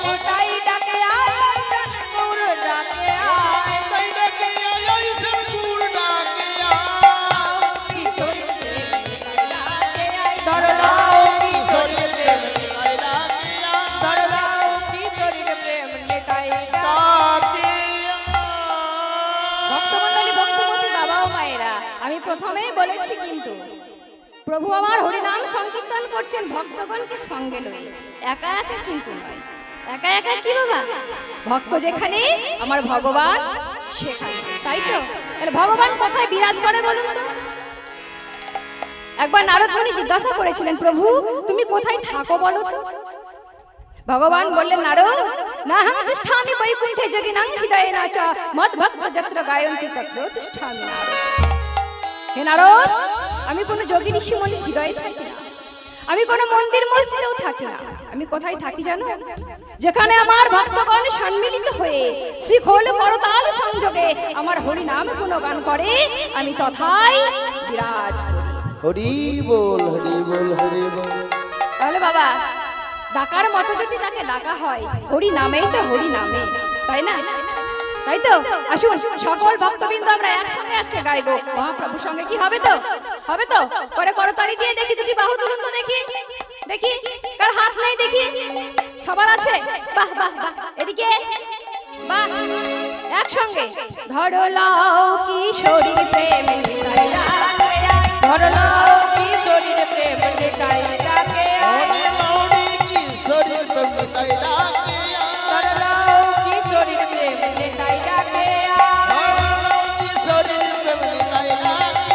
নিতাই ডাকে আয় গৌর ডাকে আয় নিতাই ডাকে আয় শ্যামপুর ডাকে কিশোরী প্রেম নিতাই ডাকে আয় ধরলাও কিশোরী প্রেম নিতাই ডাকে ধরলাও কিশোরী প্রেম নিতাই ডাকে ভক্তমণ্ডলী, ভক্তমতী বাবা ও মায়েরা, আমি প্রথমেই বলেছি কিন্তু প্রভু আমার হরিনাম সংকীর্তন করছেন ভক্তগণকে সঙ্গে লয়ে, একা একা কিন্তু নয়। একা একা কি বাবা? ভক্ত যেখানে আমার ভগবান সেখানে, তাই তো? তাহলে ভগবান কোথায় বিরাজ করে বলুন তো? একবার নারদ মুনি জিজ্ঞাসা করেছিলেন, প্রভু তুমি কোথায় থাকো বলো তো? ভগবান বললেন, নারদ নাহং তিষ্ঠামি বৈকুণ্ঠে যোগিনাং হৃদয়েন চ মদ্ভক্ত যত্র গায়ন্তি তত্র তিষ্ঠামি নারদ। হে নারদ, আমি কোনো যোগী ঋষিমণির হৃদয়ে থাকি না, আমি কোনো মন্দির মসজিদেও থাকি না। আমি কোথায় থাকি জানো? যেখানে আমার ভক্তগণ সম্মিলিত হয়ে শ্রীখোল করতাল সংযোগে আমার হরি নাম গুণগান করে, আমি তথায় বিরাজ করি। হরি বল হরি বল হরি বল। তাহলে বাবা, ডাকার মতো যদি তাকে ডাকা হয়, হরি নামেই তো হরি নামে, তাই না? তাই তো? আসুন সকল ভক্তবৃন্দ আমরা একসঙ্গে আজকে গাইবো মহাপ্রভুর সঙ্গে। কি হবে তো? হবে তো? করে করতালি দিয়ে দেখি, দুটি বাহু তুলুন তো দেখি, দেখি কার হাত নেই দেখি, সবার আছে? বাহ বাহ বাহ, এদিকে বাহ, একসঙ্গে ধরলাও কিশোরী প্রেম নিতাই ডাকে আয়, ধরলাও কিশোরী প্রেম নিতাই ডাকে আয় লৌড়ি কিশোরী প্রেম নিতাই ডাকে ধরলাও কিশোরী প্রেম নিতাই ডাকে আয় কিশোরী প্রেম নিতাই ডাকে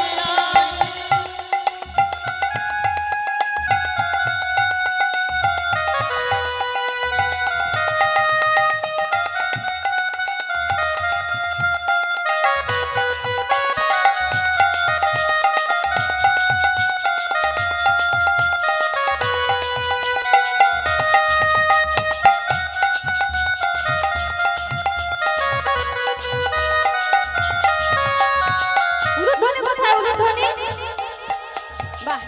উলুধ্বনি কোথায়? উলুধ্বনি বাহ,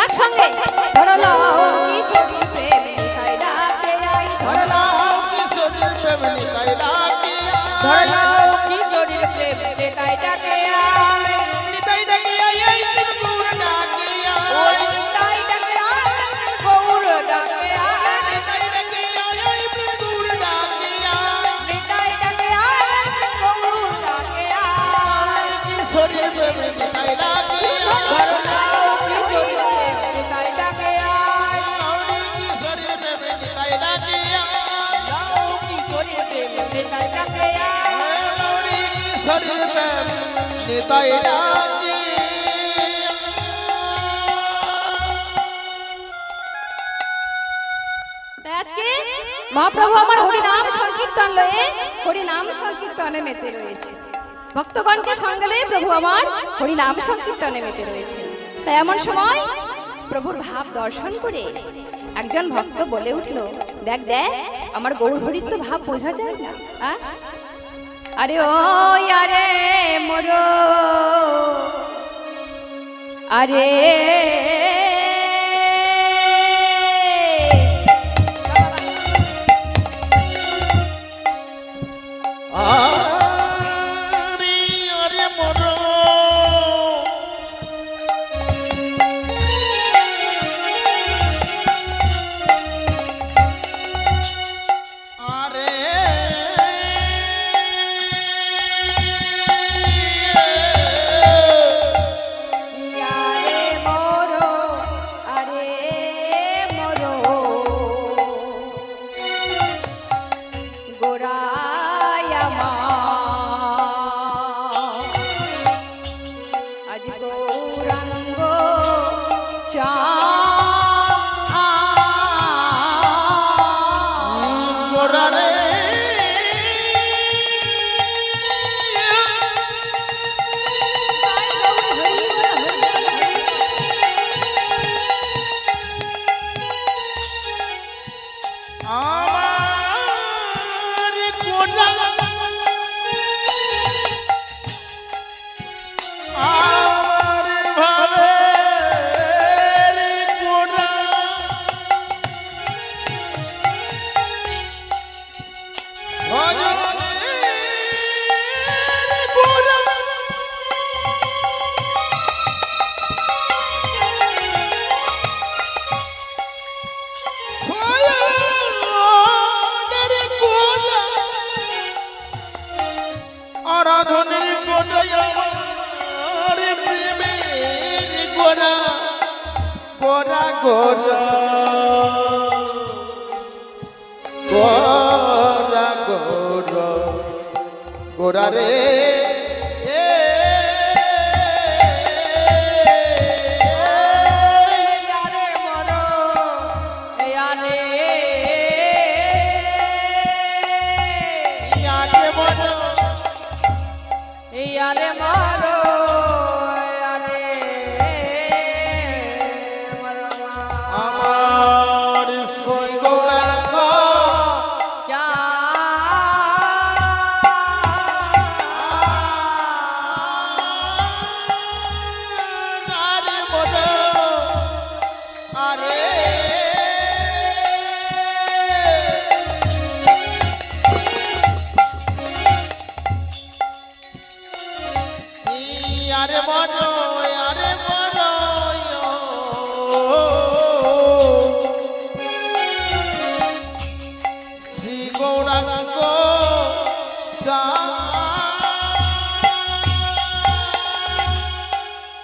একসঙ্গে ধরলাও কিশোরী প্রেম নিতাই ডাকে আয়, ধরলাও কিশোরী প্রেম নিতাই ডাকে ধরলাও কিশোরী প্রেম নিতাই ডাকে আয় নিতাই ডাকে আয় শ্যামপুর ডাকে ওই নিতাই ডাকে আয় গৌর ডাকে আয় নিতাই ডাকে আয় শ্যামপুর ডাকে নিতাই ডাকে আয় গৌর ডাকে আয় কিশোরী প্রেম নিতাই ডাকে ধরলাও কিশোরী প্রেম নিতাই ডাকে আয় লৌড়ি কিশোরী প্রেম নিতাই ডাকে লাও কিশোরী প্রেম নিতাই ডাকে আয় লৌড়ি কিশোরী প্রেম নিতাই ডাকে তাই আজকে মহাপ্রভু আমার হরিনাম সংকীর্তন লয়ে হরিনাম সংকীর্তনে মেতে রয়েছে, ভক্তগণকে সঙ্গে লয়ে প্রভু আমার হরিনাম সংকীর্তনে মেতে রয়েছে। তাই এমন সময় প্রভুর ভাব দর্শন করে একজন ভক্ত বলে উঠল, দেখ দেখ আমার গৌর হরির তো ভাব বোঝা যায় না। আরে ও আরে মোর, আরে আরে আরে মর আরে আরে মোর মনে আমার প্রেমের গোরা গোরা গোরা গোরা গোরা গোরা রে ইয়ারে মরো ইয়ারে ইয়ারে মনো ইয়ারে মরো ইয়ারে মরো আমার সই গৌরাঙ্গ চা আরে মনো আরে আরে মনো আরে মনো শ্রী গৌরাঙ্গ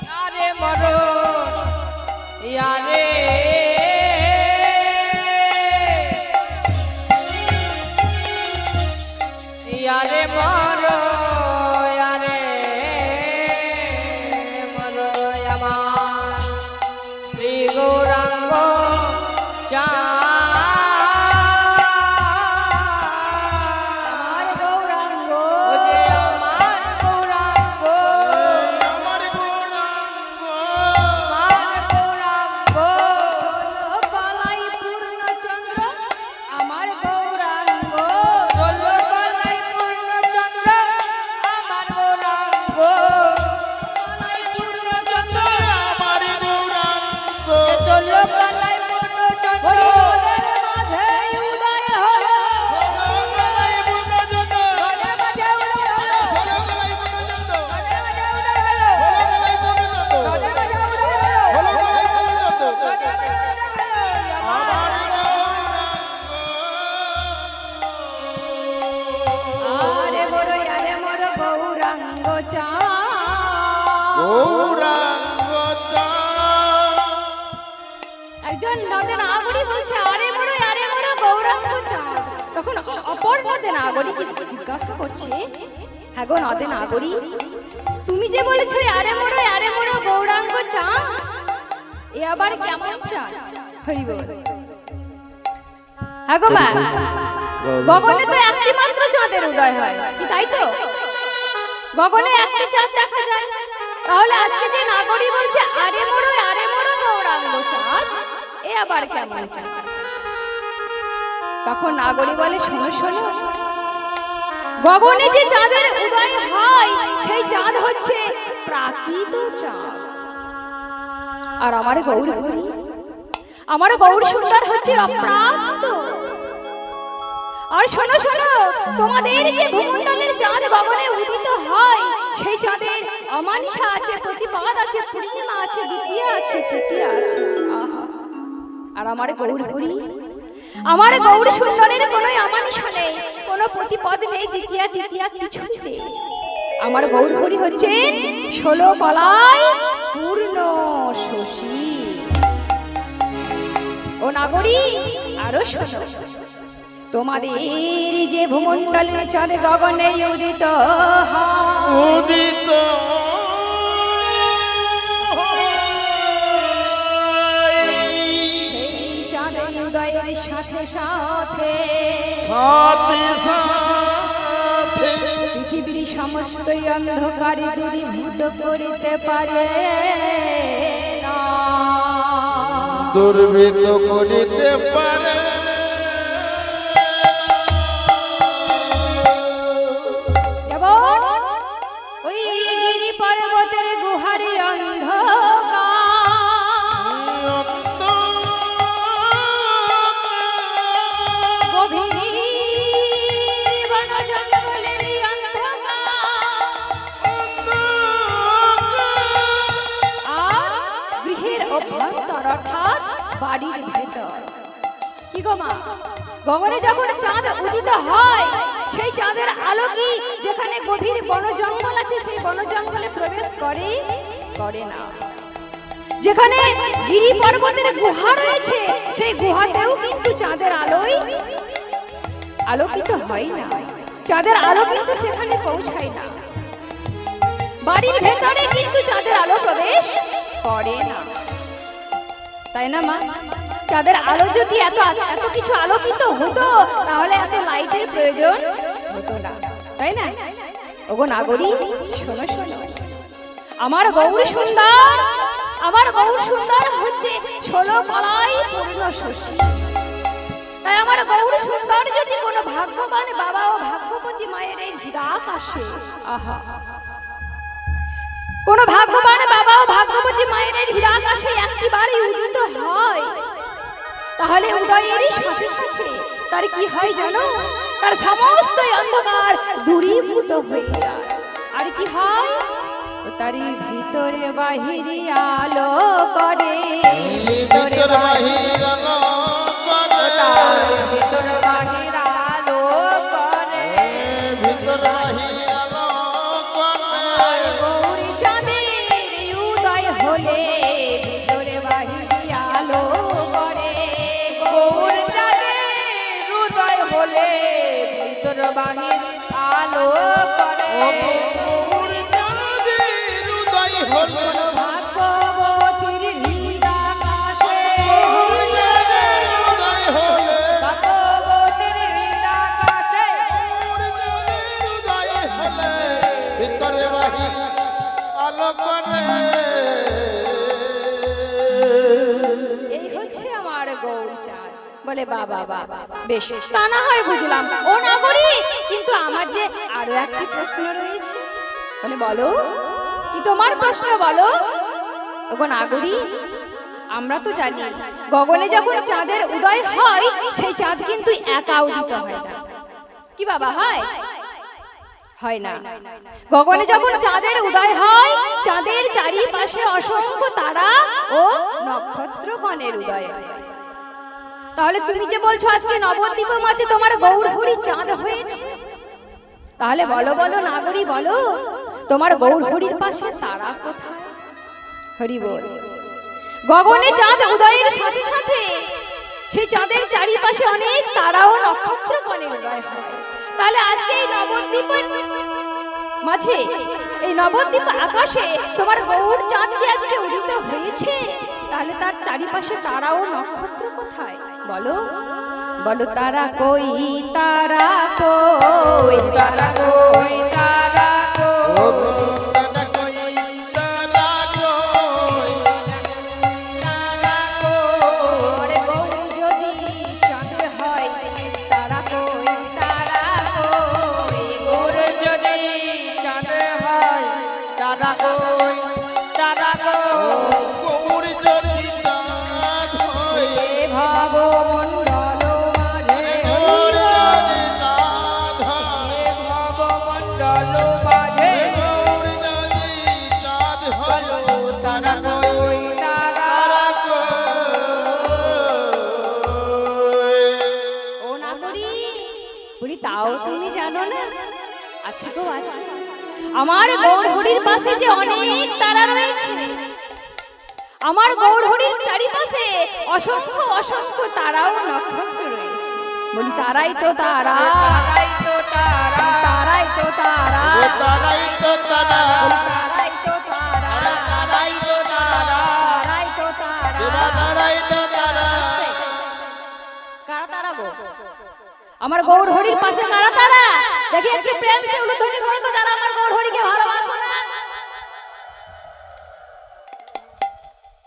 ইয়ারে মরো ইয়ারে ইয়ারে মরো ইয়ারে মরো আমার শ্রী গৌরাঙ্গ চা আমার গৌরাঙ্গ ও যে আমার গৌরাঙ্গ আমার গৌরাঙ্গ আমার গৌরাঙ্গ ষোলো কলাই পূর্ণচন্দ্র আমার গৌরাঙ্গ ষোলো কলাই পূর্ণচন্দ্র আমার গৌরাঙ্গ আমার গৌরাঙ্গ ষোলো কলাই পূর্ণচন্দ্র মাঝে উদয় হলো গলাই পূর্ণচন্দ্র গলের মাঝে উদয় হলো গলাই পূর্ণচন্দ্র গলের মাঝে উদয় হলো গলাই পূর্ণচন্দ্র গলের মাঝে উদয় হলো গলাই পূর্ণচন্দ্র গলের মাঝে উদয় হলো আমার আরে মোর গৌরাঙ্গ চা গৌরাঙ্গ একজন নদে নাগরী বলছে আরে মোর গৌরাঙ্গ চা তখন অপর নদে নাগরী জিজ্ঞাসা করছে হ্যাঁ গো নদে নাগরী তুমি যে বলেছো আরে মোর গৌরাঙ্গ চা এ আবার কেমন চা হরি বল হ্যাঁ গো মা গগনে তো একটি মাত্র চাঁদের উদয় হয় কি তাই তো গগনে একটি চাঁদ দেখা যায় তাহলে আজকে যে নাগরী বলছে আরে মোর গৌরাঙ্গ চাঁদ এ আবার কেমন চাঁদ তখন নাগরী বলে শোনো শোনো গগনে যে চাঁদের উদয় হয় সেই চাঁদ হচ্ছে প্রাকৃত চাঁদ আর আমার গৌর হরি আমার গৌর সুন্দর হচ্ছে অপ্রাকৃত আর শোনো শোনো তোমাদের যে ভূমণ্ডলের চাঁদ গগনে উদিত হয় সেই চাঁদের অমানিসা আছে প্রতিপাদ আছে পূর্ণিমা আছে দ্বিতীয়া আছে তৃতীয়া আছে আহা আর আমার গৌর হরি আমার গৌর সুন্দরের কোনো অমানিসা নেই কোনো প্রতিপদ নেই দ্বিতীয়া তৃতীয়া কিছু নেই আমার গৌর হরি হচ্ছে 16 কলাই পূর্ণ শশী ও নাগরী আরো শোনো তোমাদের যে ভূমণ্ডলের চাঁদ গগনে উদিত হয় উদিত সেই চাঁদের উদয়ের সাথে সাথে সাথে সাথে পৃথিবীর সমস্ত অন্ধকারে দূরীভূত করিতে পারে না। দুর্বৃত্ত করিতে পারে যেমন ওই গিরি পর্বতের গুহারি অন্ধকার গভীর বন জঙ্গলের আর গৃহের অভ্যন্তর অর্থাৎ বাড়ির ভেতর কি গো মা গগনে যখন চাঁদ উদিত হয় সেই চাঁদের আলো কি যেখানে গভীর বন জঙ্গল আছে সেই বন জঙ্গলে প্রবেশ করে করে না। যেখানে গিরি পর্বতের গুহা রয়েছে সেই গুহাতেও কিন্তু চাঁদের আলোয় আলোকিত হয় না, চাঁদের আলো কিন্তু সেখানে পৌঁছায় না। বাড়ির ভেতরে কিন্তু চাঁদের আলো প্রবেশ করে না, তাই না মা? চাঁদের আলো যদি এত এত কিছু আলোকিত হতো তাহলে এত লাইটের প্রয়োজন হতো না, তাই না? ওগো নাগরী শোনো শোনো, আমার গৌর সুন্দর, আমার গৌর সুন্দর হচ্ছে 16 কলাই পূর্ণ শশী। তাই আমার গৌর সুন্দর যদি কোনো ভাগ্যবান বাবা ও ভাগ্যবতী মায়ের এই হৃদয়াকাশে, আহা, কোনো ভাগ্যবান বাবা ও ভাগ্যবতী মায়ের এই হৃদয়াকাশে একটিবারই উদিত হয়, তাহলে উদয়েরই সাথে সাথে তার কি হয় জানো? তার সমস্ত অন্ধকার দূরীভূত হয়ে যায়। আর কি হয়? তারই ভিতরে বাহিরে আলো করে, ভিতর বাহির আলো করে, ভিতর বাহির আলো করে, ভিতর বাহির আলো করে। গৌরী চাঁদের উদয় হলে ভিতরে বাহিরে আলো করে, গৌর চাঁদের হৃদয় হলে ভিতর বাহির আলো করে। গৌর চাঁদের উদয় হলে, ভাগ্যবতীর হৃদয়াকাশে, গৌর চাঁদের উদয় হলে, ভগবতীর হৃদয়াকাশে, গৌর চাঁদের উদয় হলে, ভিতরে বাহির আলো করে। এই হচ্ছে আমার গৌর চাঁদ। বলে বাবা বাবা, বেশ, তা না হয় বুঝলাম ও নাগরী, কিন্তু আমার যে আরো একটি প্রশ্ন রয়েছে। বলে বলো, কি তোমার প্রশ্ন বলো? ওগো নাগরী, আমরা তো জানি গগনে যখন চাঁদের উদয় হয় সেই চাঁদ কিন্তু একা উদিত হয় না, কি বাবা হয়? হয় না। গগনে যখন চাঁদের উদয় হয় চাঁদের চারিপাশে অসংখ্য তারা ও নক্ষত্রগণের উদয় হয়। তাহলে তুমি যে বলছো আজকে নবদ্বীপ মাঝে তোমার গৌর হরি চাঁদ হয়েছে, তাহলে বলো বলো নাগরী বলো, তোমার গৌর হরির পাশে তারা কোথায়? হরি বল। গগনে চাঁদ উদয়ের সাথে সাথে সেই চাঁদের চারিপাশে অনেক তারা ও নক্ষত্রগণের উদয় হয়। তাহলে আজকে এই নবদ্বীপের মাঝে, এই নবদ্বীপ আকাশে তোমার গৌর চাঁদ যে আজকে উদিত হয়েছে, তাহলে তার চারিপাশে তারা ও নক্ষত্র কোথায়? বলো বলো, তারা কই, তারা কই, তারা কই, তারা ও কই, তারা কই, তারা কই, তারা কই। ওরে গৌর যদি চাঁদ হয় তারা কই, তারা কই, গৌর যদি চাঁদ হয় তারা কই, তারা কই। গৌর যদি চাঁদ হয়, ভব মণ্ডল মাঝে, গৌর যদি চাঁদ হয়, ভবমণ্ডল মাঝে গৌর যদি চাঁদ হয়, তারা কই, তারা তারা কই। ও নাগরী, বলি তাও তুমি জানো না? আছে গো আছে, আমার গৌর হরির পাশে যে অনেক তারা রয়েছে, আমার গৌর হরির চারিপাশে অসংখ্য অসংখ্য তারা ও নক্ষত্র রয়েছে। বলি তারাই তো তারা, তারাই তো তারা, তারাই তো তারা, ও তারাই তো তারা, তারাই তো তারা, তারাই তো তারা, তারাই তো দেবা তারা। তারাই তো তারা। কারা তারা গো? আমার গৌর হরির পাশে কারা তারা? দেখি একটু প্রেম সে উলুধ্বনি করো তো, যারা আমার গৌর হরিকে ভালোবাসো না।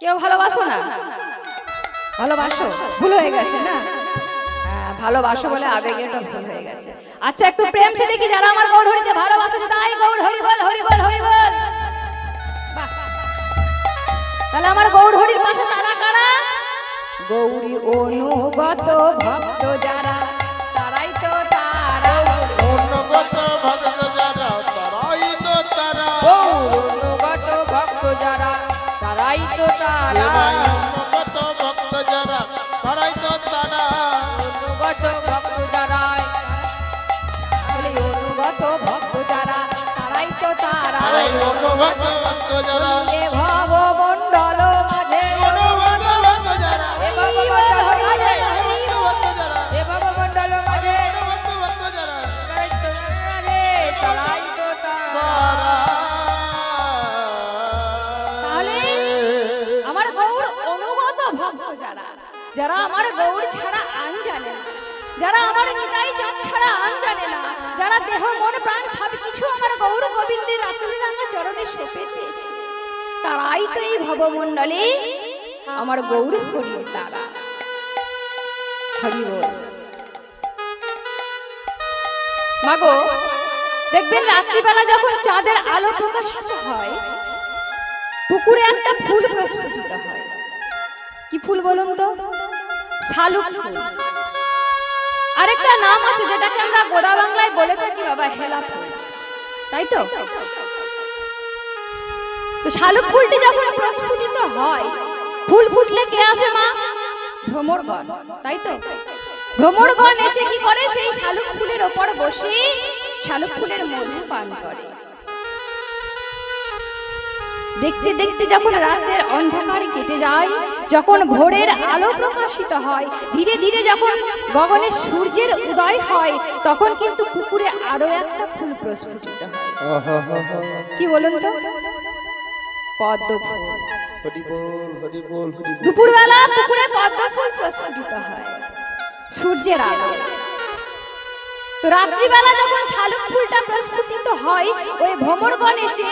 কেউ ভালোবাসো না? ভালোবাসো? ভুল হয়ে গেছে না? হ্যাঁ, ভালোবাসো বলে আবেগে ওটা ভুল হয়ে গেছে। আচ্ছা একটু প্রেম সে দেখি যারা আমার গৌর হরিকে ভালোবাসো, তাই গৌর হরি বল, হরি বল, হরি বল। বাহ। তাহলে আমার গৌর হরির পাশে তারা কারা? গৌরী অনুগত ভক্ত যারা, তারাই তো তারা। অনুগত ভক্ত যারা, তারাই তো তারা। অনুগত ভক্ত যারা, তারাই তো তারা। দেবাই অনুগত ভক্ত যারা, তারাই তো তারা। অনুগত ভক্ত যারা, অনুগত ভক্ত যারা তারাই তো তারা আর এই অনুভক্ত ভক্ত যারা এ ভব মণ্ডল মাঝে অনুভক্ত ভক্ত যারা এ বাবা মণ্ডল মাঝে অনুভক্ত ভক্ত যারা এ বাবা মণ্ডল মাঝে অনুভক্ত ভক্ত যারা তারাই তো তারা তাহলে আমার গৌর অনুগত ভক্ত যারা যারা আমার গৌর ছাড়া আন জানে না, যারা আমার নিতাই চাঁদ ছাড়া আন জানে না, যারা দেহ মন প্রাণ সব কিছু আমার গৌর গোবিন্দের আতুল রাঙা চরণে সঁপে দিয়েছে, তারাই তো এই ভবমণ্ডলে আমার গৌর হরি তারা। হরি বল। মাগো দেখবেন রাত্রিবেলা যখন চাঁদের আলো প্রকাশিত হয় পুকুরে একটা ফুল প্রস্ফুটিত হয়। কি ফুল বলুন তো? শালুক ফুল। আরেকটা নাম আছে যেটাকে আমরা গোদা বাংলায় বলে থাকি বাবা হেলা ফুল, তাই তো? তো শালুক ফুলটি যখন প্রস্ফুটিত হয়, ফুল ফুটলে কে আসে মা? ভ্রমরগণ, তাই তো? ভ্রমরগণ এসে কি করে? সেই শালুক ফুলের ওপর বসে শালুক ফুলের মধু পান করে। দেখতে দেখতে যখন রাতের অন্ধকার কেটে যায়, যখন ভোরের আলো প্রকাশিত হয়, ধীরে ধীরে যখন গগনে সূর্যের উদয় হয়, তখন কিন্তু পুকুরে আরো একটা ফুল প্রস্ফুটিত হয়। কি বলুন তো? পদ্ম ফুল। হরি বল হরি বল হরি বল। দুপুরবেলা পুকুরে পদ্ম ফুল প্রস্ফুটিত হয় সূর্যের আলো। তো রাত্রিবেলা যখন শালুক ফুলটা প্রস্ফুটিত হয়, ওই ভ্রমরগণ এসে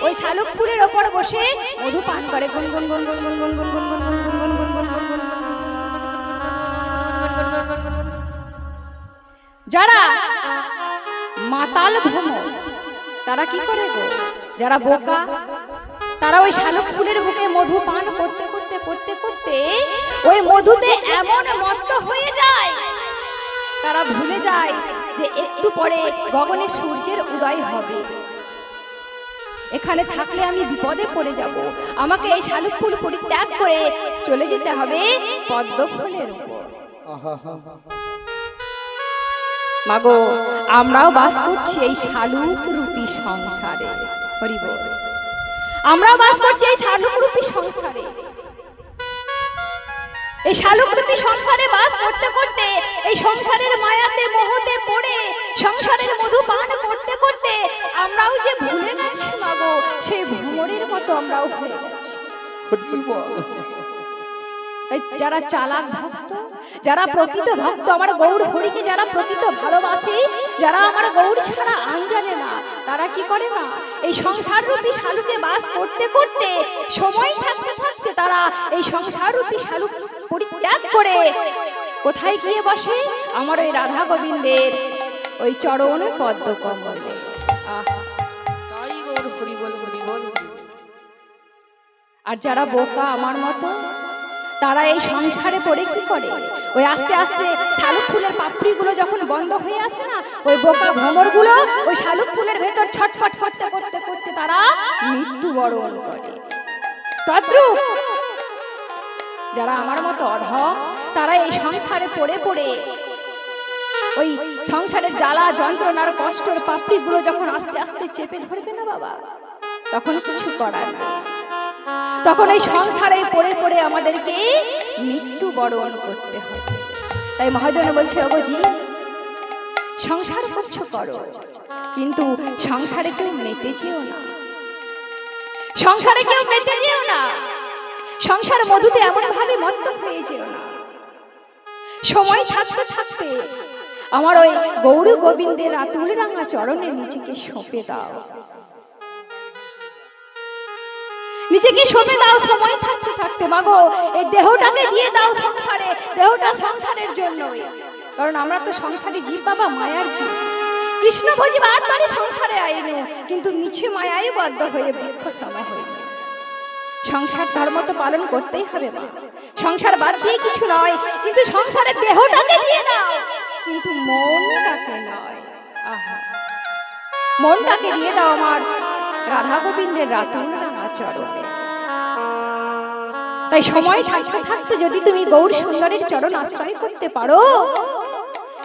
ওই শালুক ফুলের ওপর বসে মধু পান করে। গুন গুন গুন গুন গুন গুন গুন গুন গুন গুন গুন গুন গুন গুন গুন গুন। যারা মাতাল ভ্রমর তারা কি করে গো? যারা বোকা তারা ওই শালুক ফুলের বুকে মধু পান করতে করতে করতে করতে ওই মধুতে এমন মত্ত হয়ে যায়, তারা ভুলে যায় যে একটু পরে গগনে সূর্যের উদয় হবে। এখানে থাকলে আমি বিপদে পড়ে যাব, আমাকে এই শালুক ফুল পরিত্যাগ করে চলে যেতে হবে পদ্ম ফুলের উপর। মাগো আমরাও বাস করছি এই শালুক রূপী সংসারে। হরি বল। আমরাও বাস করছি এই শালুক রূপী সংসারে। এই শালুক রূপী সংসারে বাস করতে করতে এই সংসারের মায়াতে মোহতে পড়ে সংসারের মধু পান করতে করতে আমরাও যে ভুলে গেছি মাগো, সেই ভ্রমরের মতো আমরাও ভুলে গেছি। তাই যারা চালাক ভক্ত, যারা প্রকৃত ভক্ত, আমার গৌর হরিকে যারা প্রকৃত ভালোবাসে, যারা আমার গৌর ছাড়া আন জানে না, তারা কি করে না? এই সংসার রূপী শালুকে বাস করতে করতে সময় থাকতে থাকতে তারা এই সংসার রূপী শালুক পরিত্যাগ করে কোথায় গিয়ে বসে? আমার ওই রাধা গোবিন্দের ওই চরণ পদ্ম কমলে। তাই গৌর হরি বল হরি বল। আর যারা বোকা আমার মতো, তারা এই সংসারে পড়ে কি করে? ওই আস্তে আস্তে শালুক ফুলের পাপড়িগুলো যখন বন্ধ হয়ে আসে না, ওই বোকা ভ্রমরগুলো ওই শালুক ফুলের ভেতর ছটফট করতে করতে করতে তারা মৃত্যুবরণ করে। তদ্রূপ যারা আমার মতো অধম, তারা এই সংসারে পড়ে পড়ে ওই সংসারের জ্বালা যন্ত্রণার কষ্টর পাপড়িগুলো যখন আস্তে আস্তে চেপে ধরবে না বাবা, তখন কিছু করার নাই। তখন এই সংসারে পড়ে পড়ে আমাদেরকে মৃত্যুবরণ করতে হবে। তাই মহাজন বলছে, ওগোজি সংসার করছো করো, কিন্তু সংসারে কেউ মেতে যেও না, সংসারে কেউ মেতে যেও না, সংসার মধুতে এমন ভাবে মত্ত হয়ে যেও না। সময় থাকতে থাকতে আমার ওই গৌর গোবিন্দের আতুল রাঙা চরণে নিজেকে সঁপে দাও, নিজেকে সঁপে দাও সময় থাকতে থাকতে। মাগো এই দেহটাকে দিয়ে দাও সংসারে, দেহটা সংসারের জন্যই, কারণ আমরা তো সংসারে জীব বাবা, মায়ার জীব। কৃষ্ণ ভজিবার তারে সংসারে আইনে, কিন্তু মিছে মায়ায় বদ্ধ হয়ে বৃক্ষ সভা হইল। সংসার ধর্ম তো পালন করতেই হবে মা, সংসার বাদ দিয়ে কিছু নয়, কিন্তু সংসারের দেহটাকে দিয়ে দাও, কিন্তু মনটাকে নয়। আহা, মনটাকে দিয়ে দাও আমার রাধা গোবিন্দের রাতুল রাঙা চরণে। তাই সময় থাকতে থাকতে যদি তুমি গৌর সুন্দরের চরণ আশ্রয় করতে পারো,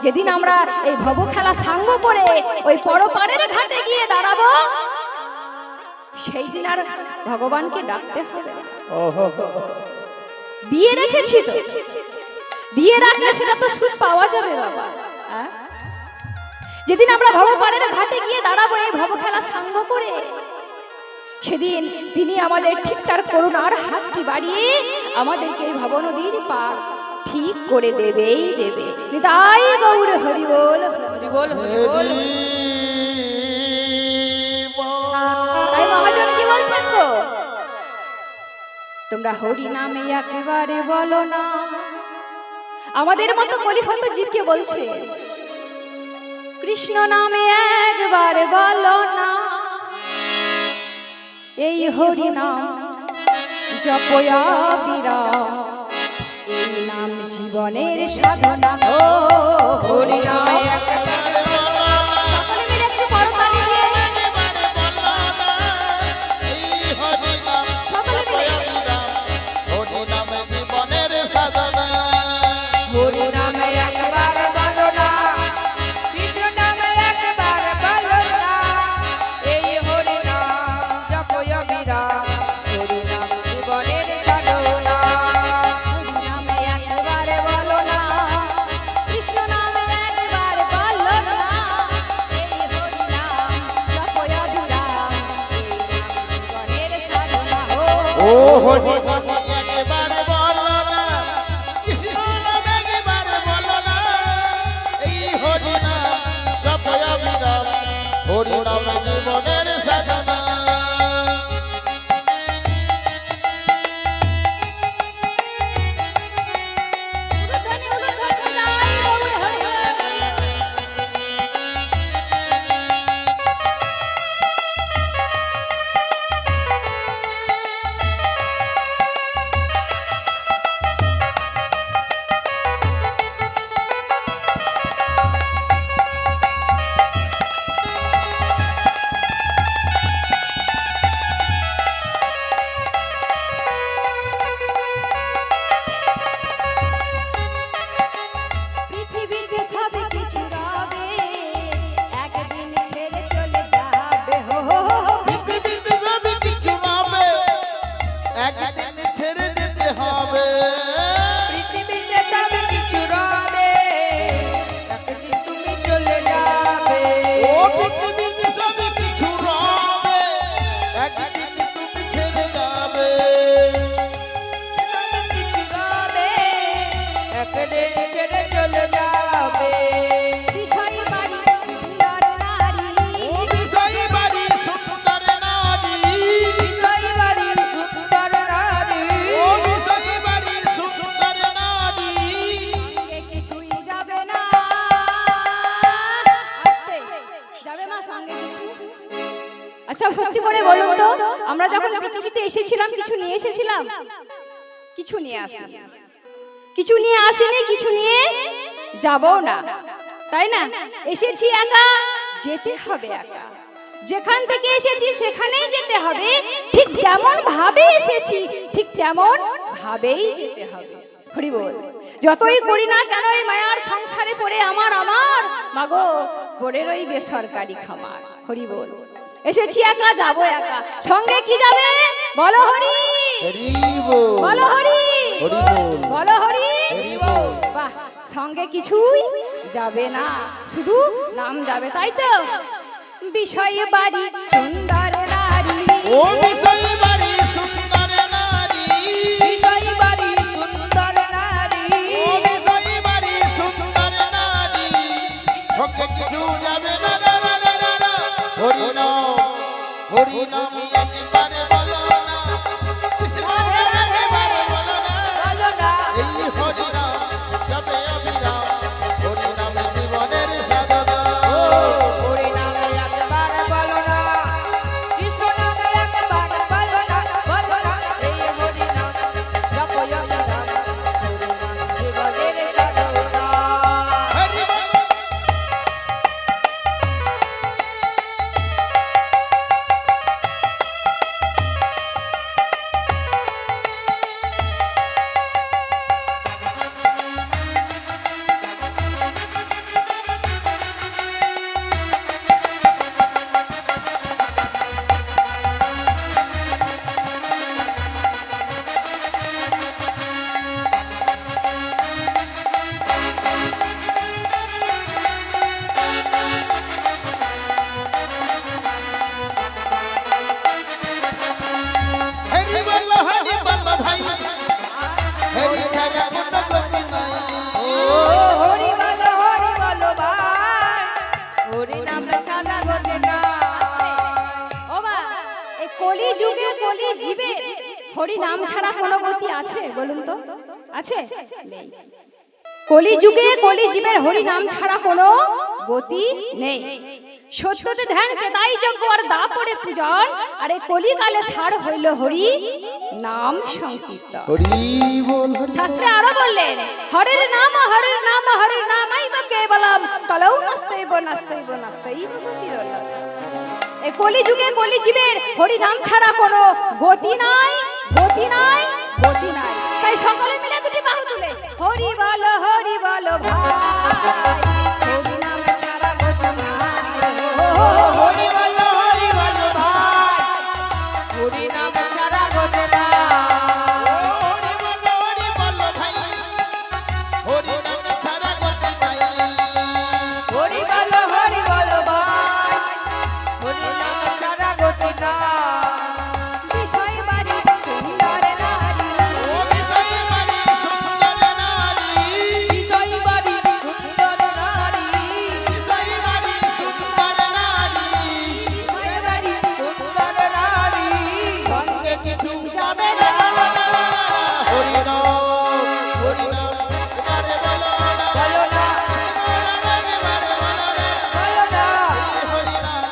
যেদিন আমরা এই ভব খেলা সাঙ্গ করে ওই পরপারের ঘাটে গিয়ে দাঁড়াবো, সেই দিন আর ভগবানকে ডাকতে হবে না। দিয়ে রেখেছি তো, দিয়ে রাখলে সেটা তো সুদ পাওয়া যাবে বাবা। যেদিন আমরা ভবপাড়ের ঘাটে গিয়ে দাঁড়াবো এই ভব খেলা সাঙ্গ করে, সেদিন তিনি আমাদের ঠিক তার করুণার হাতটি বাড়িয়ে আমাদেরকে এই ভব নদীর পার ঠিক করে দেবেই দেবে। তাই গৌর হরি বল, হরি বল, হরি বল। তাই মহাজন কি বলছেন গো, তোমরা হরি নামে একেবারে বলো না। আমাদের মতো কলিহত জীবকে বলছে কৃষ্ণ নামে একবার বলো না। এই হরি নাম জপয়া বিরাম, এই নাম জীবনের সাধনা। ও হরি নামে একবার বলো না। সকলে মিলে একটু করতালি দিয়ে এই হরি নাম সকলে মিলে হরি নামে জীবনের সাধনা। হরি নামে একবার বলো না, কৃষ্ণ নামে একবার বলো না। এই হরি নাম জপয় বিরাম, হরি নাম জীবনের সাধনা। হরি নামে একবার বলো না, কৃষ্ণ নামে একবার বলো না। এই হরি নাম জপয়া বিরাম, এই নাম জীবনের সাধনা। ও হরি নামে একবার বলো না, কৃষ্ণ নামে একবার বলো না। এই হরি নাম জপয়া বিরাম, হরি নামে জীবনের সাধনা। পৃথিবীতে সব কিছু রবে, একদিন ছেড়ে চলে যাবে। হো হো হো হো। পৃথিবীতে সব কিছু হবে, একদিন ছেড়ে যেতে হবে। পৃথিবীতে সব কিছু রবে, একদিন তুমি চলে যাবে। ও পৃথিবীতে সব কিছু হবে, একদিন তুমি ছেড়ে যাবে। সব কিছু রবে, একদিন ছেড়ে চলে যাবে। বিষয় বাড়ি সুন্দর নারী, ও বিষয় বাড়ি সুন্দর নারী, বিষয় বাড়ি সুন্দর নারী। ও বিষয় বাড়ি সুন্দর নারী। সঙ্গে কিছুই যাবে না। আস্তে যাবে মা সঙ্গে কিছু। আচ্ছা সত্যি করে বলুন তো, আমরা যখন পৃথিবীতে এসেছিলাম কিছু নিয়ে এসেছিলাম? কিছু নিয়ে আসিনি, কিছু নিয়ে আসিনি, কিছু নিয়ে যাবো না, তাই না? এসেছি একা, যেতে হবে একা। যেখান থেকে এসেছি সেখানেই যেতে হবে। ঠিক যেমন ভাবে এসেছি ঠিক তেমন ভাবেই যেতে হবে। হরি বল। যতই করি না কেন এই মায়ার সংসারে পড়ে আমার মাগো পড়ে রই বেসরকারি খামার। হরি বল। এসেছি একা, যাবো একা। সঙ্গে কি যাবে বলো? হরি হরি বল, বলো, হরি হরি বল, বলো, হরি হরি বল। বাহ, সঙ্গে কিছুই যাবে না, শুধু নাম যাবে, তাই তো? বিষয় বাড়ি সুন্দর নারী, ও বিষয় বাড়ি সুন্দর নারী, বিষয় বাড়ি সুন্দর নারী। ও বিষয় বাড়ি সুন্দর নারী। সঙ্গে কিছু যাবে না, না, না, না, না, না। হরি নাম, হরি নাম একবারে বলো না, কৃষ্ণ নাম একবারে বলো না। বলো না, এই হরি নাম জপে অবিরাম, হরি নাম জীবনের সাধনা। হরি নামে একবার বলো না, কৃষ্ণ নামে একবার বলো না, বলো না। এই হরি নাম জপয় বিরাম, হরি নাম জীবনের সাধনা। হরি বল। কলি জীবে হরি নাম ছাড়া কোনো গতি আছে বলুন তো? আছে? নেই। কলি যুগে কলি জীবের হরি নাম ছাড়া কোনো গতি নেই। সত্যতে ধ্যান কেতাই যজ্ঞ আর দা পড়ে পূজন, আর এই কলিকালে সার হইল হরি নাম সংকীর্তন। হরি বল হরি শাস্ত্রে আরো বললেন, হরের নাম হরের নাম হরের নামাইব কেবলম কলৌ নাস্তৈব নাস্তৈব নাস্তৈব গতিরন্যথা। এই কলি যুগে কলি জীবের হরি নাম ছাড়া কোনো গতি নাই, গতি নাই, গতি নাই। তাই সকলে মিলে দুটি বাহু তুলে হরি বল ভাই, হরি নাম ছাড়া গতি নাই। হরি বল ভাই, হরি নাম ছাড়া গতি না। হরি বল ভাই, হরি নাম ছাড়া গতি নাই। হরি বল ভাই, হরি নাম ছাড়া গতি না। বিষয় বাড়ি সুন্দর নারী, ও বিষয় বাড়ি সুন্দর নারী, বিষয় বাড়ি সুন্দর নারী, বিষয় বাড়ি সুন্দর নারী, বিষয় বাড়ি সুন্দর নারী। সঙ্গে কিছু যাবে না। হরি নাম, হরি নাম, বারে বলো না, বলো না, বারে বারে বলো না। বলো না। হরি নাম,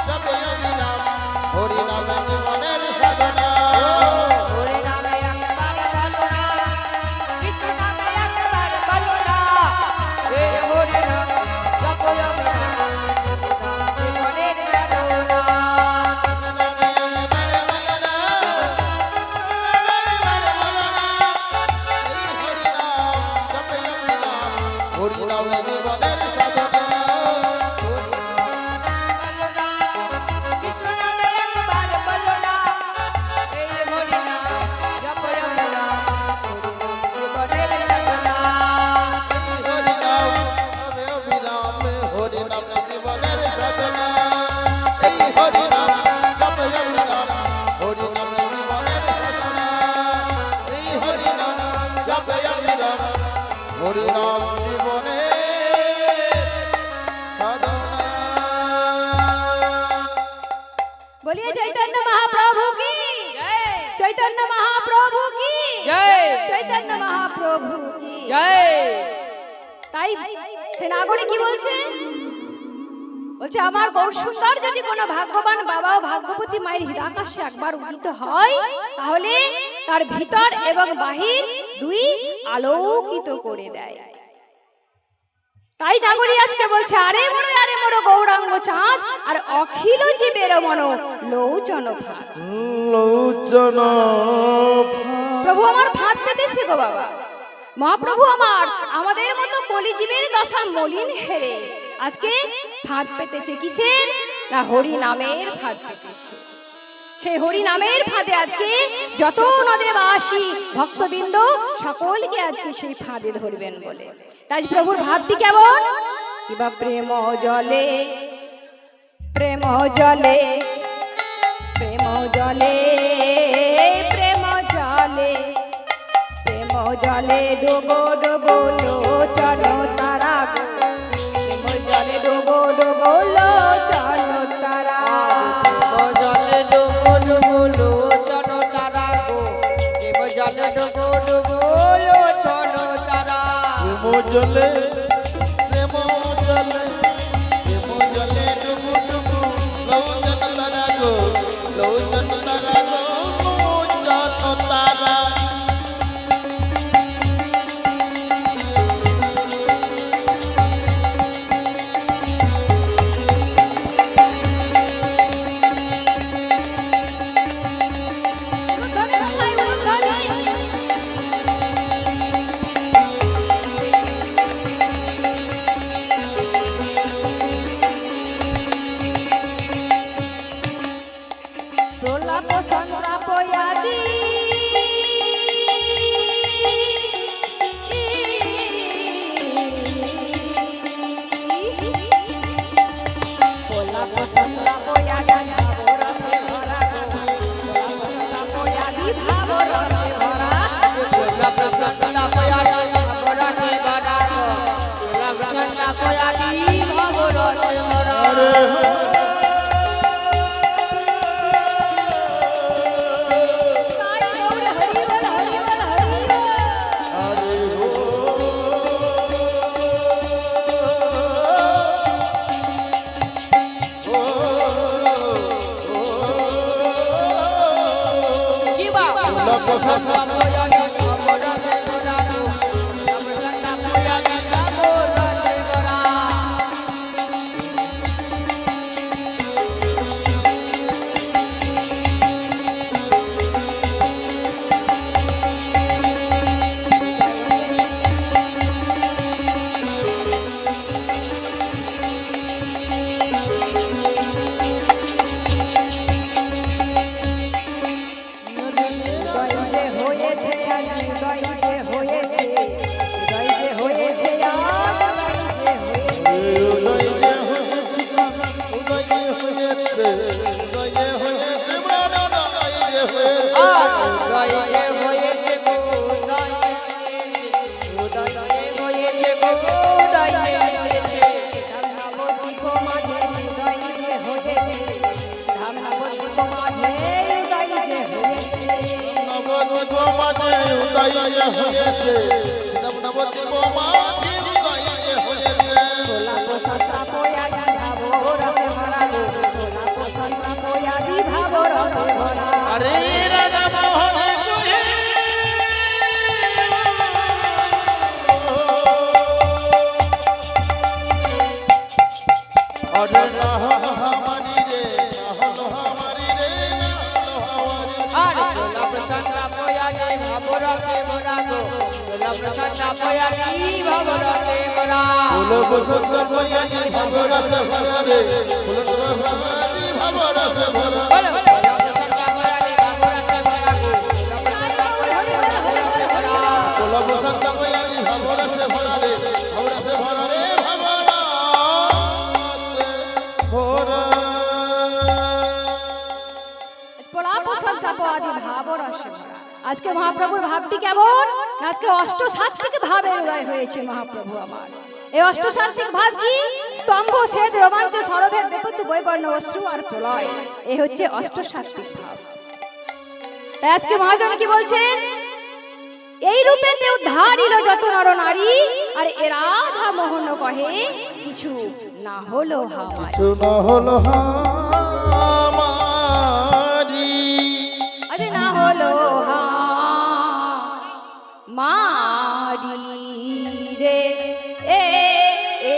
জপে হরি নাম, হরি নাম জীবনের সাধনা। হরি নামে একবার বলো না, কৃষ্ণ নামে একবার বলো না। হে হরি নাম জপো জপো নাম, জীবনের সাধনা। হরি নাম জীবনের সাধনা। বলো না, কৃষ্ণ নামে একবার বলো না। হে হরি নাম জপো জপো নাম, জীবনের সাধনা। হরি নাম, তবে অবিরাম, হরি নাম জীবনের সাধনা। এই হরি নাম, তবে অবিরাম, হরি নাম জীবনের সাধনা। এই হরি নাম, তবে অবিরাম, হরি নাম জীবনের সাধনা। বলিয়ে চৈতন্য মহাপ্রভু কি, জয় চৈতন্য মহাপ্রভু কি, জয় চৈতন্য মহাপ্রভু কি। জয়। তাই সে নাগরিক কি বলছে? বলছে আমার গৌর সুন্দর যদি কোনো ভাগ্যবান বাবা ও ভাগ্যবতী মায়ের হৃদাকাশে একবার উদিত হয়, তাহলে তার ভিতর এবং বাহির দুই আলোকিত করে দেয়। তাই নাগরী আজকে বলছে আরে মোর গৌরাঙ্গ চাঁদ, আর অখিল জীবের মন লৌচন ফাঁদ। লোচন প্রভু আমার ফাঁদ পেতেছে গো বাবা। মহাপ্রভু আমার আমাদের মতো কলিজীবের দশা মলিন হেরে আজকে ফাঁদ পেতেছে কিসের? না হরি নামের ফাঁদ পেতেছে। সেই হরি নামের ফাঁদে আজকে যত নদেবাসী ভক্তবৃন্দ সকলকে আজকে সেই ফাঁদে ধরবেন বলে। তাই প্রভুর ভাবটি কেমন? কিবা প্রেম জলে, প্রেম জলে, প্রেম জলে, প্রেম জলে, প্রেম জলে ডোবো ডোবো লোচন তারা গো, প্রেম জলে ডোবো ডোবো লোচন তারা। জলে ডুবো ডুবো লোচন তারা গো, দেব জলে ডুবো ডুবো লোচন তারা। প্রেম জলে, প্রেম জলে, প্রেম জলে ডুবু ডুবু লোচন তারা গো, লোচন তারা গো, লোচন তারা। প্রলাপ সংলাপ আদি প্রলাপ সংলাপ আদি ভাবরসে ভরা গো, প্রলাপ সংলাপ আদি ভাবরসে ভরা। গোলা প্রসন্ন পয়ালি ভবরসে ভরা গো, গোলা প্রসন্ন পয়ালি ভবরসে ভরা। আজ উদয় যে হয়েছে, উদয় যে হয়েছে আজ উদয় যে হয়েছে। উদয় যে হয়েছে, উদয় যে হয়েছে, প্রাণ উদয় যে হয়েছে। উদয় যে হয়েছে গো, উদয় যে হয়েছে, উদয় যে হয়েছে গো, উদয় যে হয়েছে। নবদ্বীপ মাঝে উদয় যে হয়েছে, নবদ্বীপ মাঝে উদয় যে হয়েছে। নবদ্বীপ মাঝে উদয় যে হয়েছে, নবদ্বীপ মাঝে উদয় যে হয়েছে। গোলাপ সন্তাপ আদি ভাব রসে ভরা গো, গোলাপ সন্তাপ আদি ভাব রসে ভরা। আরে রাধা মোহন তুই আরে না হলো আমারি রে, না হলো আমারি রে, না হলো আমারি রে। আর গোলাপ সন্ধ্যা পয়ালি ভাব রসে ভরা গো, গোলাপ সন্ধ্যা পয়ালি ভাব রসে ভরা। ফুল বসন্ত পয়ালি ভাব রসে ভরা রে, ফুল ভবানী ভাব রসে ভরা। বলো, গোলাপ সন্ধ্যা পয়ালি ভাব রসে ভরা গো, গোলাপ সন্ধ্যা পয়ালি ভাব রসে ভরা। ফুল বসন্ত পয়ালি ভাব রসে ভরা রে, ভাব রসে ভরা রে, ভাব রসে ভরা। গোলাপ সন্তাপ আদি ভাব রসে ভরা। আজকে মহাপ্রভুর ভাবটি কেমন? আজকে অষ্টসাত্ত্বিক ভাবের উদয় হয়েছে মহাপ্রভু আমার। এই অষ্টসাত্ত্বিক ভাব কি? স্তম্ভ, সেদ, রোমাঞ্চ, সরভেদ, বিপত্তি, বৈবর্ণ, অশ্রু আর প্রলয়। এই হচ্ছে অষ্টসাত্ত্বিক ভাব। তাই আজকে মহাজন কি বলছেন? এই রূপে তেও ধারিল যত নর নারী, আর এ রাধা মোহন কহে কিছু না হলো হামার। চুনা হলো আমারি, আরে না হলো মারি রে এ এ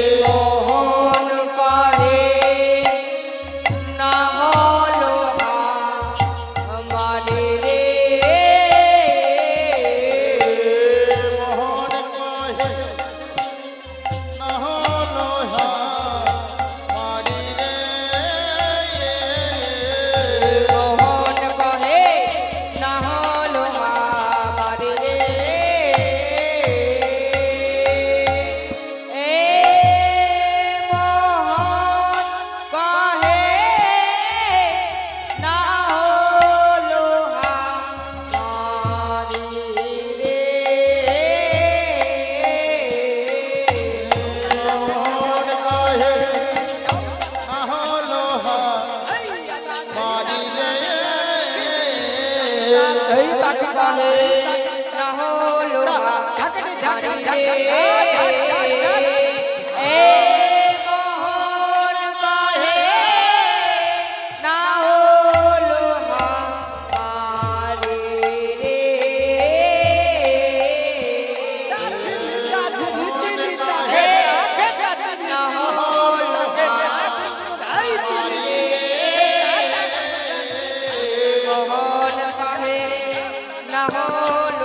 মোহন কহে না হলো আমারে রে। মোহন কহে না হলো আমারি রে। মোহন কহে না হলো আমারে রে। এ মোহন কহে না হলো আমারে রে। মোহন কহে না হলো আমারি রে। এই তাকে কহে না হলো এ মোহন কহে না হলো আমারে রে। না হলো মোহন কহে না হলো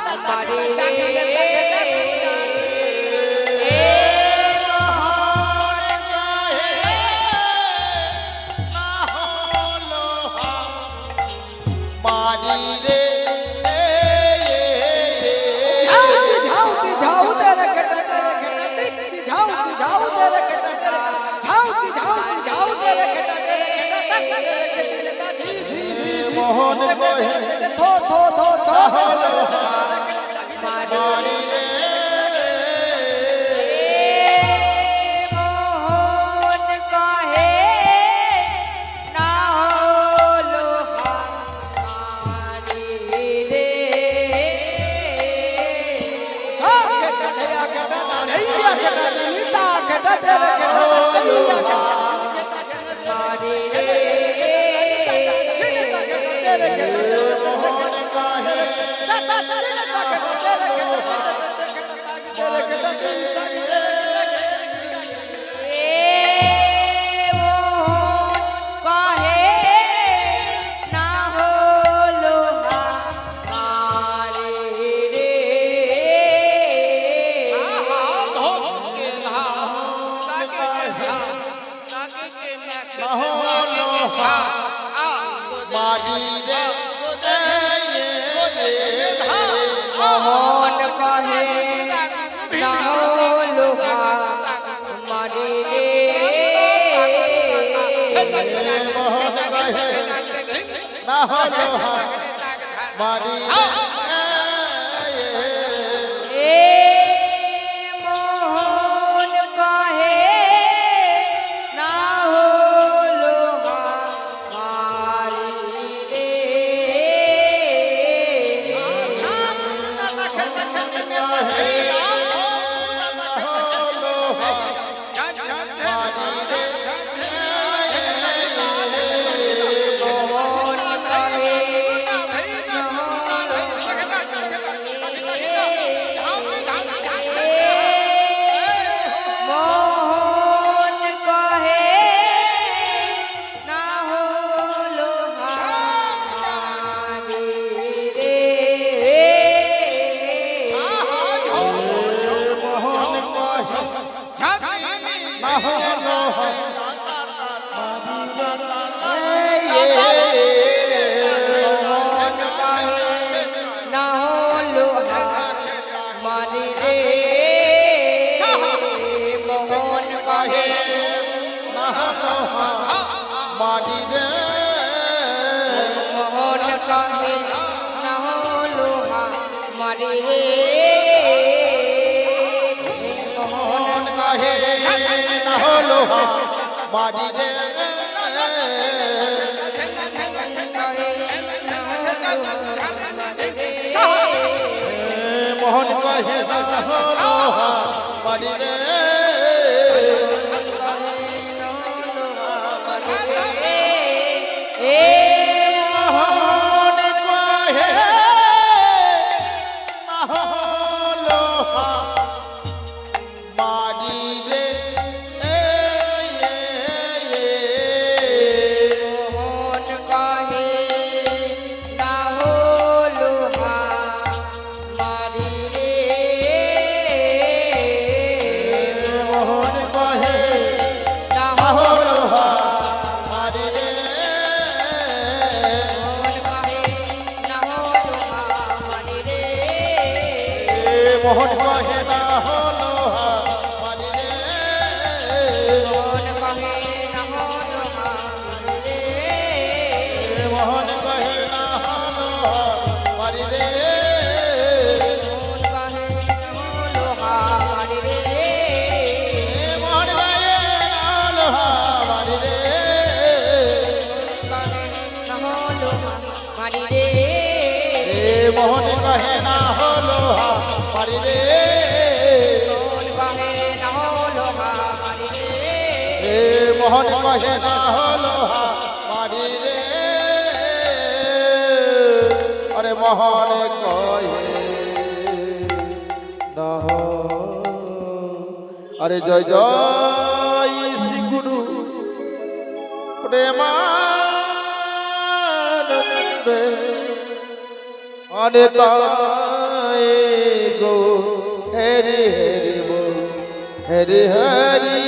আমারে রে। এ মোহন কহে না হলো আমারি রে। মোহন কহে না হলো আমারি রে। মোহন কহে না হলো আমারে রে। আমারে রে। মোহন কহে না হলো মারি মোহন কহে না হলো মারি রে মোহন কহে না হলো মারি রে মোহন কহে না হলো মোহন কহে না হলো মারি রে মোহন কহে না হলো মারি রে মোহন কহে না হলো মারি রে মোহন কহে না হলো মারি রে মোহন কহে না হলো মারি রে মোহন কহে না হলো মারি রে মোহন কহে না হলো মারি রে মোহন কহে না না হলো হলো মারি রে মোহন কহে না হলো মারি রে মোহন কহে না হলো মারি রে মোহন কহে না হলো মারি রে মোহন কহে না হলো মারি রে মোহন কহে না হলো মারি রে মোহন কহে না হলো মারি রে মোহন কহে না হলো মারি রে মোহন কহে না হলো মারি রে আরে মোহন কহে না আরে জয় জয় শ্রী গুরু প্রেমানন্দে আরে তাই গো হরি হরি বল হরি হরি